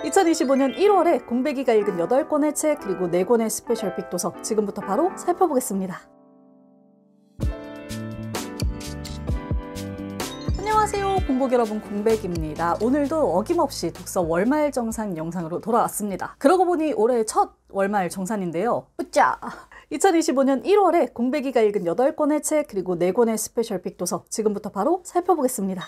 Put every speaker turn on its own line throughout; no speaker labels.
2025년 1월에 공백이가 읽은 8권의 책 그리고 4권의 스페셜 픽 도서 지금부터 바로 살펴보겠습니다. 안녕하세요, 공복 여러분, 공백입니다. 오늘도 어김없이 독서 월말 정산 영상으로 돌아왔습니다. 그러고 보니 올해 첫 월말 정산인데요. 으짜! 2025년 1월에 공백이가 읽은 8권의 책 그리고 4권의 스페셜 픽 도서 지금부터 바로 살펴보겠습니다.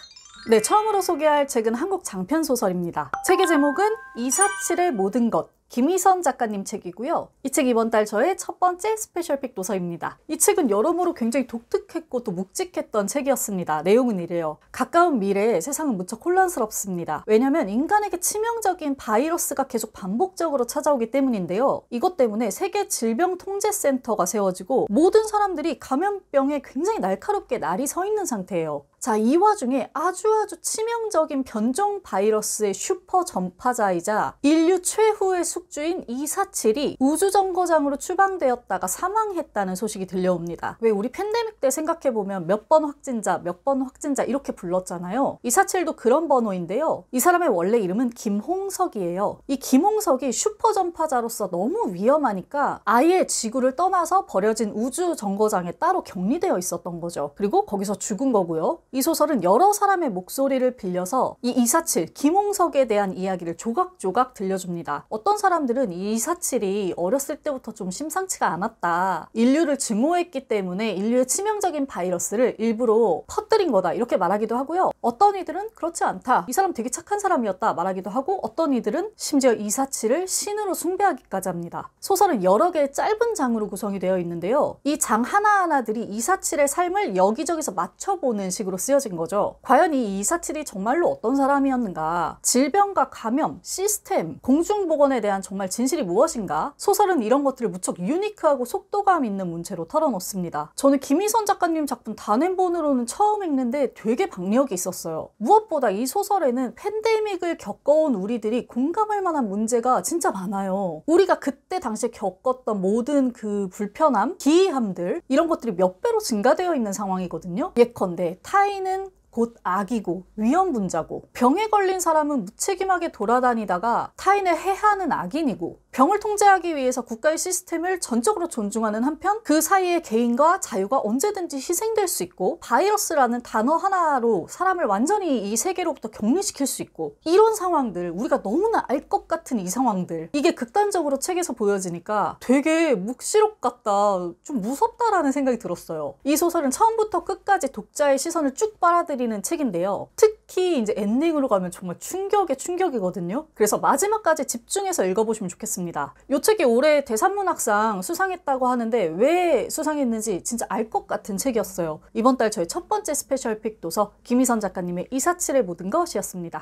네, 처음으로 소개할 책은 한국 장편소설입니다. 책의 제목은 247의 모든 것, 김희선 작가님 책이고요. 이 책 이번 달 저의 첫 번째 스페셜픽 도서입니다. 이 책은 여러모로 굉장히 독특했고 또 묵직했던 책이었습니다. 내용은 이래요. 가까운 미래에 세상은 무척 혼란스럽습니다. 왜냐하면 인간에게 치명적인 바이러스가 계속 반복적으로 찾아오기 때문인데요. 이것 때문에 세계 질병통제센터가 세워지고 모든 사람들이 감염병에 굉장히 날카롭게 날이 서 있는 상태예요. 자, 이 와중에 아주 치명적인 변종 바이러스의 슈퍼 전파자이자 인류 최후의 숙주인 247이 우주정거장으로 추방되었다가 사망했다는 소식이 들려옵니다. 왜 우리 팬데믹 때 생각해보면 몇 번 확진자 이렇게 불렀잖아요. 247도 그런 번호인데요. 이 사람의 원래 이름은 김홍석이에요. 이 김홍석이 슈퍼 전파자로서 너무 위험하니까 아예 지구를 떠나서 버려진 우주정거장에 따로 격리되어 있었던 거죠. 그리고 거기서 죽은 거고요. 이 소설은 여러 사람의 목소리를 빌려서 이 247, 김홍석에 대한 이야기를 조각조각 들려줍니다. 어떤 사람들은 이 247이 어렸을 때부터 좀 심상치가 않았다. 인류를 증오했기 때문에 인류의 치명적인 바이러스를 일부러 퍼뜨린 거다. 이렇게 말하기도 하고요. 어떤 이들은 그렇지 않다. 이 사람 되게 착한 사람이었다. 말하기도 하고 어떤 이들은 심지어 247을 신으로 숭배하기까지 합니다. 소설은 여러 개의 짧은 장으로 구성이 되어 있는데요. 이 장 하나하나들이 247의 삶을 여기저기서 맞춰보는 식으로 쓰여진 거죠. 과연 이 247이 정말로 어떤 사람이었는가? 질병과 감염, 시스템, 공중보건에 대한 정말 진실이 무엇인가? 소설은 이런 것들을 무척 유니크하고 속도감 있는 문체로 털어놓습니다. 저는 김희선 작가님 작품 단행본으로는 처음 읽는데 되게 박력이 있었어요. 무엇보다 이 소설에는 팬데믹을 겪어온 우리들이 공감할 만한 문제가 진짜 많아요. 우리가 그때 당시에 겪었던 모든 그 불편함, 기이함들 이런 것들이 몇 배로 증가되어 있는 상황이거든요. 예컨대 타인은 곧 악이고 위험분자고 병에 걸린 사람은 무책임하게 돌아다니다가 타인을 해하는 악인이고 병을 통제하기 위해서 국가의 시스템을 전적으로 존중하는 한편 그 사이에 개인과 자유가 언제든지 희생될 수 있고 바이러스라는 단어 하나로 사람을 완전히 이 세계로부터 격리시킬 수 있고 이런 상황들, 우리가 너무나 알 것 같은 이 상황들, 이게 극단적으로 책에서 보여지니까 되게 묵시록 같다, 좀 무섭다라는 생각이 들었어요. 이 소설은 처음부터 끝까지 독자의 시선을 쭉 빨아들이는 책인데요. 특히 이제 엔딩으로 가면 정말 충격의 충격이거든요. 그래서 마지막까지 집중해서 읽어보시면 좋겠습니다. 이 책이 올해 대산문학상 수상했다고 하는데 왜 수상했는지 진짜 알 것 같은 책이었어요. 이번 달 저의 첫 번째 스페셜 픽 도서 김희선 작가님의 247의 모든 것이었습니다.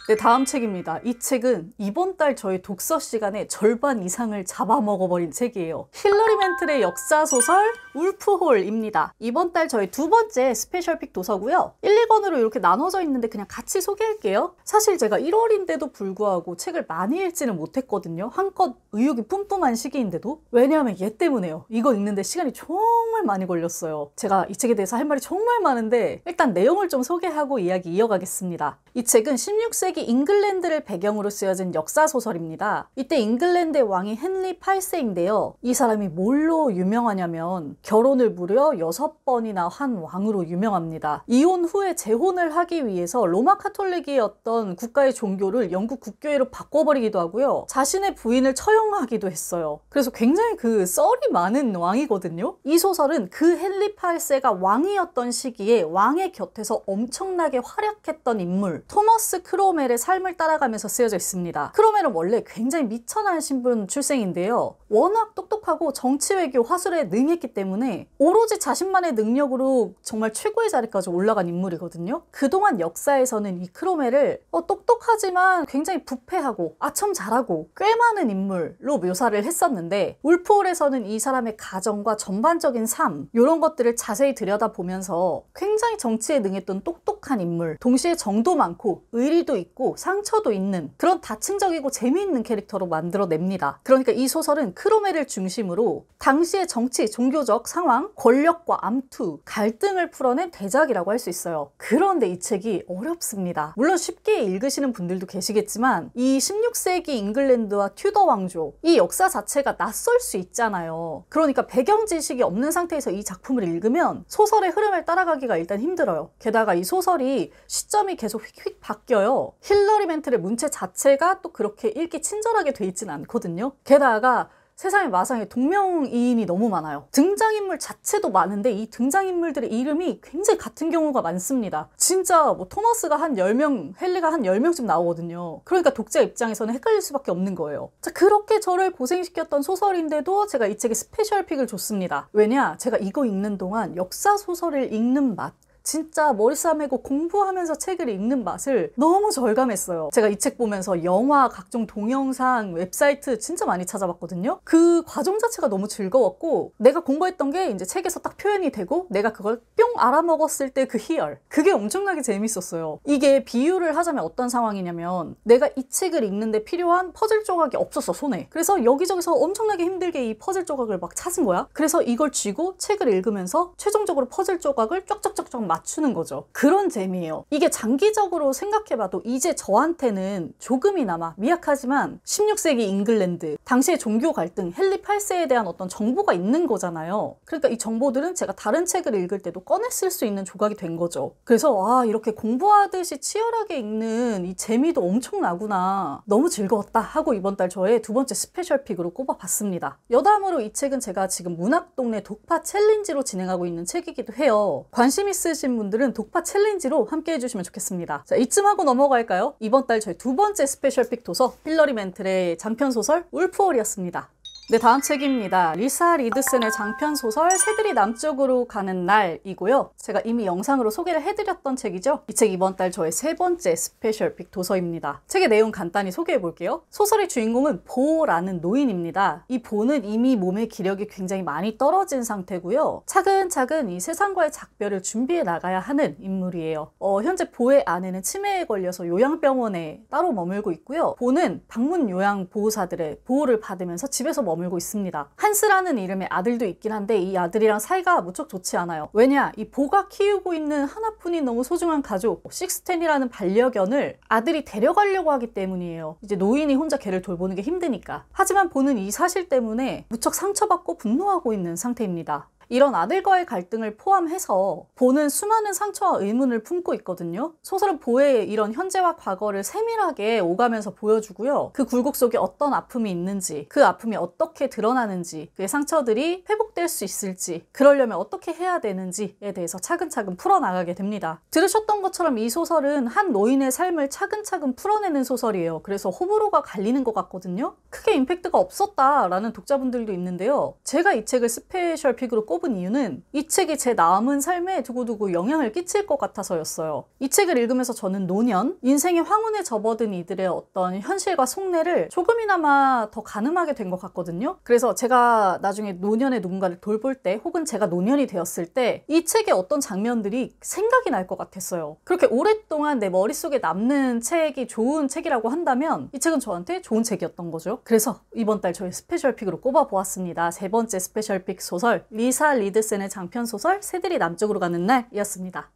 네, 다음 책입니다. 이 책은 이번 달 저의 독서 시간의 절반 이상을 잡아먹어버린 책이에요. 힐러리 맨틀의 역사소설 울프홀입니다. 이번 달 저의 두 번째 스페셜픽 도서고요. 1, 2권으로 이렇게 나눠져 있는데 그냥 같이 소개할게요. 사실 제가 1월인데도 불구하고 책을 많이 읽지는 못했거든요. 한껏 의욕이 뿜뿜한 시기인데도. 왜냐하면 얘 때문에요. 이거 읽는데 시간이 정말 많이 걸렸어요. 제가 이 책에 대해서 할 말이 정말 많은데 일단 내용을 좀 소개하고 이야기 이어가겠습니다. 이 책은 16세기 잉글랜드를 배경으로 쓰여진 역사소설입니다. 이때 잉글랜드의 왕이 헨리 8세인데요. 이 사람이 뭘로 유명하냐면 결혼을 무려 6번이나 한 왕으로 유명합니다. 이혼 후에 재혼을 하기 위해서 로마 카톨릭이었던 국가의 종교를 영국 국교회로 바꿔버리기도 하고요. 자신의 부인을 처형하기도 했어요. 그래서 굉장히 그 썰이 많은 왕이거든요. 이 소설은 그 헨리 8세가 왕이었던 시기에 왕의 곁에서 엄청나게 활약했던 인물 토머스 크로멜의 삶을 따라가면서 쓰여져 있습니다. 크로멜은 원래 굉장히 미천한 신분 출생인데요. 워낙 똑똑하고 정치 외교 화술에 능했기 때문에 오로지 자신만의 능력으로 정말 최고의 자리까지 올라간 인물이거든요. 그동안 역사에서는 이 크로멜을 똑똑하지만 굉장히 부패하고 아첨 잘하고 꽤 많은 인물, 인물로 묘사를 했었는데 울프홀에서는 이 사람의 가정과 전반적인 삶 이런 것들을 자세히 들여다보면서 굉장히 정치에 능했던 똑똑한 인물, 동시에 정도 많고 의리도 있고 상처도 있는 그런 다층적이고 재미있는 캐릭터로 만들어냅니다. 그러니까 이 소설은 크로멜을 중심으로 당시의 정치, 종교적 상황, 권력과 암투, 갈등을 풀어낸 대작이라고 할 수 있어요. 그런데 이 책이 어렵습니다. 물론 쉽게 읽으시는 분들도 계시겠지만 이 16세기 잉글랜드와 튜더 왕조, 이 역사 자체가 낯설 수 있잖아요. 그러니까 배경 지식이 없는 상태에서 이 작품을 읽으면 소설의 흐름을 따라가기가 일단 힘들어요. 게다가 이 소설이 시점이 계속 휙휙 바뀌어요. 힐러리 맨텔의 문체 자체가 또 그렇게 읽기 친절하게 돼 있진 않거든요. 게다가 세상에 마상에 동명이인이 너무 많아요. 등장인물 자체도 많은데 이 등장인물들의 이름이 굉장히 같은 경우가 많습니다. 진짜 뭐 토마스가 한 10명, 헨리가 한 10명쯤 나오거든요. 그러니까 독자 입장에서는 헷갈릴 수밖에 없는 거예요. 자, 그렇게 저를 고생시켰던 소설인데도 제가 이 책에 스페셜 픽을 줬습니다. 왜냐? 제가 이거 읽는 동안 역사 소설을 읽는 맛, 진짜 머리 싸매고 공부하면서 책을 읽는 맛을 너무 절감했어요. 제가 이 책 보면서 영화, 각종 동영상, 웹사이트 진짜 많이 찾아봤거든요. 그 과정 자체가 너무 즐거웠고 내가 공부했던 게 이제 책에서 딱 표현이 되고 내가 그걸 뿅 알아먹었을 때 그 희열, 그게 엄청나게 재밌었어요. 이게 비유를 하자면 어떤 상황이냐면 내가 이 책을 읽는데 필요한 퍼즐 조각이 없었어, 손에. 그래서 여기저기서 엄청나게 힘들게 이 퍼즐 조각을 막 찾은 거야. 그래서 이걸 쥐고 책을 읽으면서 최종적으로 퍼즐 조각을 쫙쫙쫙쫙 맞추는 거죠. 그런 재미예요. 이게 장기적으로 생각해봐도 이제 저한테는 조금이나마 미약하지만 16세기 잉글랜드, 당시의 종교 갈등, 헨리 8세에 대한 어떤 정보가 있는 거잖아요. 그러니까 이 정보들은 제가 다른 책을 읽을 때도 꺼내 쓸 수 있는 조각이 된 거죠. 그래서 와, 이렇게 공부하듯이 치열하게 읽는 이 재미도 엄청나구나. 너무 즐거웠다 하고 이번 달 저의 두 번째 스페셜 픽으로 꼽아봤습니다. 여담으로 이 책은 제가 지금 문학동네 독파 챌린지로 진행하고 있는 책이기도 해요. 관심 있으신 분들은 독파 챌린지로 함께 해주시면 좋겠습니다. 자, 이쯤 하고 넘어갈까요? 이번 달 저희 두 번째 스페셜 픽 도서 힐러리 맨텔의 장편소설 울프홀이었습니다. 네, 다음 책입니다. 리사 리드슨의 장편소설 새들이 남쪽으로 가는 날이고요. 제가 이미 영상으로 소개를 해드렸던 책이죠. 이 책 이번 달 저의 세 번째 스페셜 픽 도서입니다. 책의 내용 간단히 소개해 볼게요. 소설의 주인공은 보라는 노인입니다. 이 보는 이미 몸의 기력이 굉장히 많이 떨어진 상태고요. 차근차근 이 세상과의 작별을 준비해 나가야 하는 인물이에요. 현재 보의 아내는 치매에 걸려서 요양병원에 따로 머물고 있고요. 보는 방문 요양 보호사들의 보호를 받으면서 집에서 머물고 있습니다. 한스라는 이름의 아들도 있긴 한데 이 아들이랑 사이가 무척 좋지 않아요. 왜냐? 이 보가 키우고 있는 하나뿐인 너무 소중한 가족 식스텐이라는 반려견을 아들이 데려가려고 하기 때문이에요. 이제 노인이 혼자 걔를 돌보는 게 힘드니까. 하지만 보는 이 사실 때문에 무척 상처받고 분노하고 있는 상태입니다. 이런 아들과의 갈등을 포함해서 보는 수많은 상처와 의문을 품고 있거든요. 소설은 보의 이런 현재와 과거를 세밀하게 오가면서 보여주고요. 그 굴곡 속에 어떤 아픔이 있는지, 그 아픔이 어떻게 드러나는지, 그의 상처들이 회복될 수 있을지, 그러려면 어떻게 해야 되는지에 대해서 차근차근 풀어나가게 됩니다. 들으셨던 것처럼 이 소설은 한 노인의 삶을 차근차근 풀어내는 소설이에요. 그래서 호불호가 갈리는 것 같거든요. 크게 임팩트가 없었다라는 독자분들도 있는데요. 제가 이 책을 스페셜 픽으로 꼽은 이유는 이 책이 제 남은 삶에 두고두고 영향을 끼칠 것 같아서였어요. 이 책을 읽으면서 저는 노년, 인생의 황혼에 접어든 이들의 어떤 현실과 속내를 조금이나마 더 가늠하게 된 것 같거든요. 그래서 제가 나중에 노년의 누군가를 돌볼 때 혹은 제가 노년이 되었을 때 이 책의 어떤 장면들이 생각이 날 것 같았어요. 그렇게 오랫동안 내 머릿속에 남는 책이 좋은 책이라고 한다면 이 책은 저한테 좋은 책이었던 거죠. 그래서 이번 달 저희 스페셜 픽으로 꼽아보았습니다. 세 번째 스페셜 픽 소설 리사 리드슨의 장편소설 새들이 남쪽으로 가는 날이었습니다.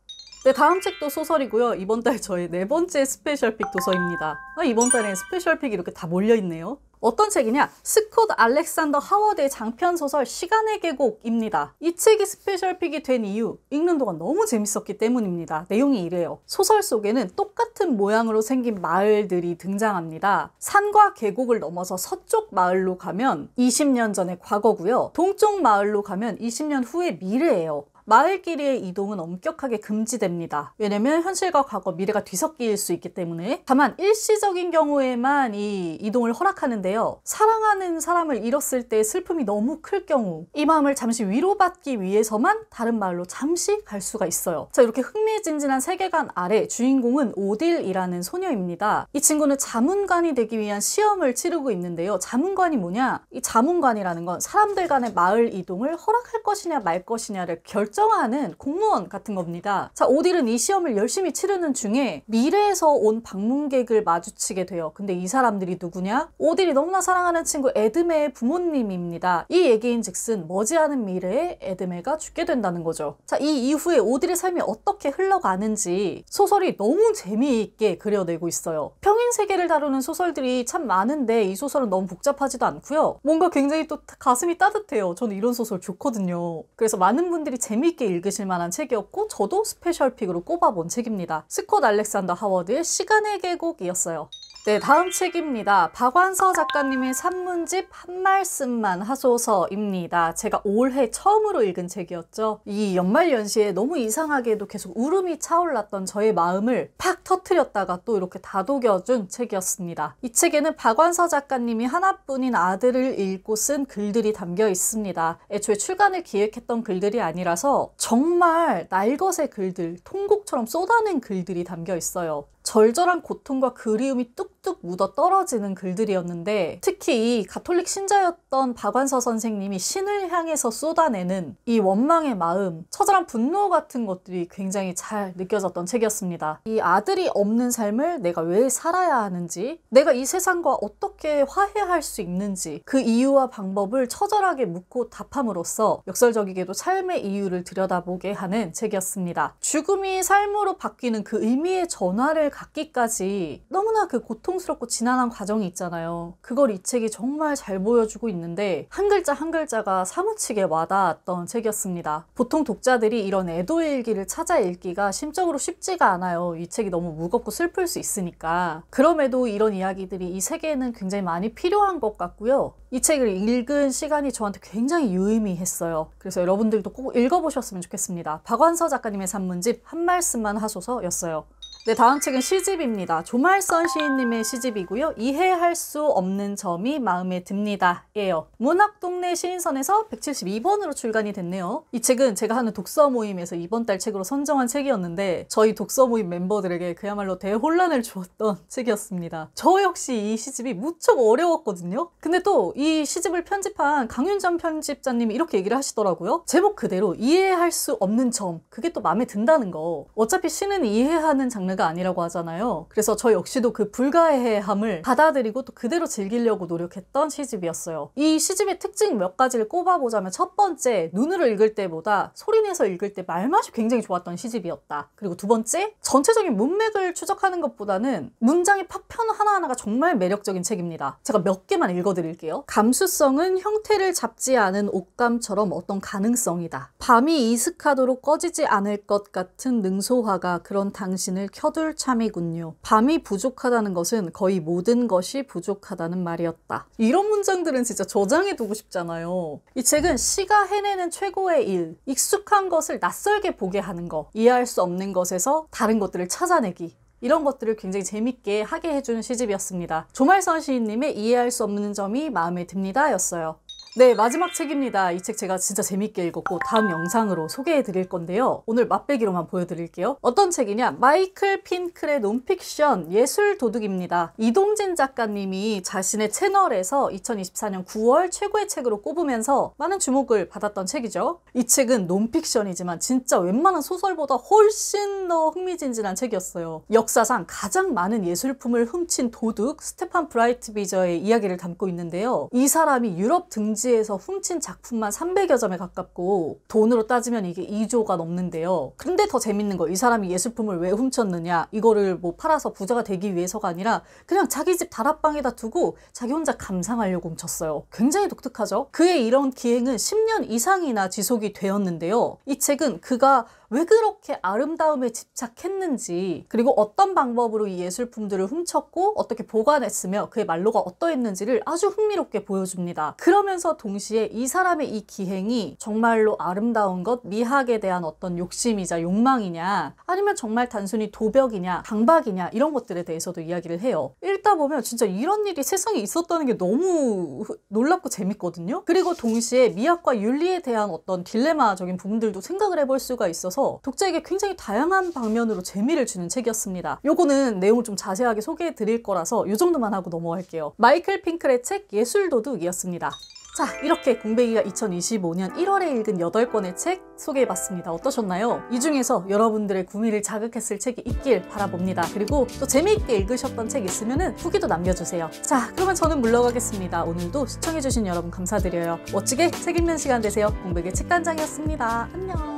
네, 다음 책도 소설이고요. 이번 달 저의 네 번째 스페셜 픽 도서입니다. 이번 달에 스페셜 픽이 이렇게 다 몰려있네요. 어떤 책이냐? 스콧 알렉산더 하워드의 장편소설 시간의 계곡입니다. 이 책이 스페셜 픽이 된 이유, 읽는 동안 너무 재밌었기 때문입니다. 내용이 이래요. 소설 속에는 똑같은 모양으로 생긴 마을들이 등장합니다. 산과 계곡을 넘어서 서쪽 마을로 가면 20년 전의 과거고요. 동쪽 마을로 가면 20년 후의 미래예요. 마을끼리의 이동은 엄격하게 금지됩니다. 왜냐면 현실과 과거, 미래가 뒤섞일 수 있기 때문에. 다만 일시적인 경우에만 이 이동을 허락하는데요. 사랑하는 사람을 잃었을 때 슬픔이 너무 클 경우 이 마음을 잠시 위로받기 위해서만 다른 마을로 잠시 갈 수가 있어요. 자, 이렇게 흥미진진한 세계관 아래 주인공은 오딜이라는 소녀입니다. 이 친구는 자문관이 되기 위한 시험을 치르고 있는데요. 자문관이 뭐냐? 이 자문관이라는 건 사람들 간의 마을 이동을 허락할 것이냐 말 것이냐를 결정하는 공무원 같은 겁니다. 자, 오딜은 이 시험을 열심히 치르는 중에 미래에서 온 방문객을 마주치게 돼요. 근데 이 사람들이 누구냐? 오딜이 너무나 사랑하는 친구 에드메의 부모님입니다. 이 얘기인 즉슨 머지않은 미래에 에드메가 죽게 된다는 거죠. 자, 이 이후에 오딜의 삶이 어떻게 흘러가는지 소설이 너무 재미있게 그려내고 있어요. 평행 세계를 다루는 소설들이 참 많은데 이 소설은 너무 복잡하지도 않고요. 뭔가 굉장히 또 가슴이 따뜻해요. 저는 이런 소설 좋거든요. 그래서 많은 분들이 재미있게 읽으실 만한 책이었고 저도 스페셜픽으로 꼽아본 책입니다. 스콧 알렉산더 하워드의 시간의 계곡이었어요. 네, 다음 책입니다. 박완서 작가님의 산문집 한 말씀만 하소서입니다. 제가 올해 처음으로 읽은 책이었죠. 이 연말연시에 너무 이상하게도 계속 울음이 차올랐던 저의 마음을 팍 터트렸다가 또 이렇게 다독여준 책이었습니다. 이 책에는 박완서 작가님이 하나뿐인 아들을 읽고 쓴 글들이 담겨 있습니다. 애초에 출간을 기획했던 글들이 아니라서 정말 날것의 글들, 통곡처럼 쏟아낸 글들이 담겨 있어요. 절절한 고통과 그리움이 뚝뚝 묻어 떨어지는 글들이었는데 특히 이 가톨릭 신자였던 박완서 선생님이 신을 향해서 쏟아내는 이 원망의 마음, 처절한 분노 같은 것들이 굉장히 잘 느껴졌던 책이었습니다. 이 아들이 없는 삶을 내가 왜 살아야 하는지, 내가 이 세상과 어떻게 화해할 수 있는지 그 이유와 방법을 처절하게 묻고 답함으로써 역설적이게도 삶의 이유를 들여다보게 하는 책이었습니다. 죽음이 삶으로 바뀌는 그 의미의 전환을 갖기까지 너무나 그 고통스럽고 지난한 과정이 있잖아요. 그걸 이 책이 정말 잘 보여주고 있는데 한 글자 한 글자가 사무치게 와닿았던 책이었습니다. 보통 독자들이 이런 애도일기를 찾아 읽기가 심적으로 쉽지가 않아요. 이 책이 너무 무겁고 슬플 수 있으니까. 그럼에도 이런 이야기들이 이 세계에는 굉장히 많이 필요한 것 같고요. 이 책을 읽은 시간이 저한테 굉장히 유의미했어요. 그래서 여러분들도 꼭 읽어보셨으면 좋겠습니다. 박완서 작가님의 산문집 한 말씀만 하소서였어요. 네, 다음 책은 시집입니다. 조말선 시인님의 시집이고요. 이해할 수 없는 점이 마음에 듭니다 예요. 문학동네 시인선에서 172번으로 출간이 됐네요. 이 책은 제가 하는 독서 모임에서 이번 달 책으로 선정한 책이었는데 저희 독서 모임 멤버들에게 그야말로 대혼란을 주었던 책이었습니다. 저 역시 이 시집이 무척 어려웠거든요. 근데 또 이 시집을 편집한 강윤정 편집자님이 이렇게 얘기를 하시더라고요. 제목 그대로 이해할 수 없는 점, 그게 또 마음에 든다는 거. 어차피 시는 이해하는 장르가 아니라고 하잖아요. 그래서 저 역시도 그 불가해함을 받아들이고 또 그대로 즐기려고 노력했던 시집이었어요. 이 시집의 특징 몇 가지를 꼽아보자면 첫 번째, 눈으로 읽을 때보다 소리내서 읽을 때 말맛이 굉장히 좋았던 시집이었다. 그리고 두 번째, 전체적인 문맥을 추적하는 것보다는 문장의 파편 하나하나가 정말 매력적인 책입니다. 제가 몇 개만 읽어드릴게요. 감수성은 형태를 잡지 않은 옷감처럼 어떤 가능성이다. 밤이 이슥하도록 꺼지지 않을 것 같은 능소화가 그런 당신을 켜둘 참이군요. 밤이 부족하다는 것은 거의 모든 것이 부족하다는 말이었다. 이런 문장들은 진짜 저장해두고 싶잖아요. 이 책은 시가 해내는 최고의 일, 익숙한 것을 낯설게 보게 하는 거, 이해할 수 없는 것에서 다른 것들을 찾아내기, 이런 것들을 굉장히 재밌게 하게 해주는 시집이었습니다. 조말선 시인님의 이해할 수 없는 점이 마음에 듭니다 였어요. 네, 마지막 책입니다. 이 책 제가 진짜 재밌게 읽었고 다음 영상으로 소개해 드릴 건데요. 오늘 맛배기로만 보여드릴게요. 어떤 책이냐? 마이클 핀클의 논픽션 예술 도둑입니다. 이동진 작가님이 자신의 채널에서 2024년 9월 최고의 책으로 꼽으면서 많은 주목을 받았던 책이죠. 이 책은 논픽션이지만 진짜 웬만한 소설보다 훨씬 더 흥미진진한 책이었어요. 역사상 가장 많은 예술품을 훔친 도둑 스테판 브라이트비저의 이야기를 담고 있는데요. 이 사람이 유럽 등지 에서 훔친 작품만 300여 점에 가깝고 돈으로 따지면 이게 2조가 넘는데요. 근데 더 재밌는 거, 이 사람이 예술품을 왜 훔쳤느냐, 이거를 뭐 팔아서 부자가 되기 위해서가 아니라 그냥 자기 집 다락방에다 두고 자기 혼자 감상하려고 훔쳤어요. 굉장히 독특하죠? 그의 이런 기행은 10년 이상이나 지속이 되었는데요. 이 책은 그가 왜 그렇게 아름다움에 집착했는지, 그리고 어떤 방법으로 이 예술품들을 훔쳤고 어떻게 보관했으며 그의 말로가 어떠했는지를 아주 흥미롭게 보여줍니다. 그러면서 그러면서 동시에 이 사람의 이 기행이 정말로 아름다운 것, 미학에 대한 어떤 욕심이자 욕망이냐, 아니면 정말 단순히 도벽이냐, 강박이냐, 이런 것들에 대해서도 이야기를 해요. 읽다 보면 진짜 이런 일이 세상에 있었다는 게 너무 놀랍고 재밌거든요. 그리고 동시에 미학과 윤리에 대한 어떤 딜레마적인 부분들도 생각을 해볼 수가 있어서 독자에게 굉장히 다양한 방면으로 재미를 주는 책이었습니다. 요거는 내용을 좀 자세하게 소개해 드릴 거라서 이 정도만 하고 넘어갈게요. 마이클 핑클의 책 예술도둑이었습니다. 자, 이렇게 공백이가 2025년 1월에 읽은 8권의 책 소개해봤습니다. 어떠셨나요? 이 중에서 여러분들의 구미를 자극했을 책이 있길 바라봅니다. 그리고 또 재미있게 읽으셨던 책 있으면 후기도 남겨주세요. 자, 그러면 저는 물러가겠습니다. 오늘도 시청해주신 여러분 감사드려요. 멋지게 책 읽는 시간 되세요. 공백의 책단장이었습니다. 안녕.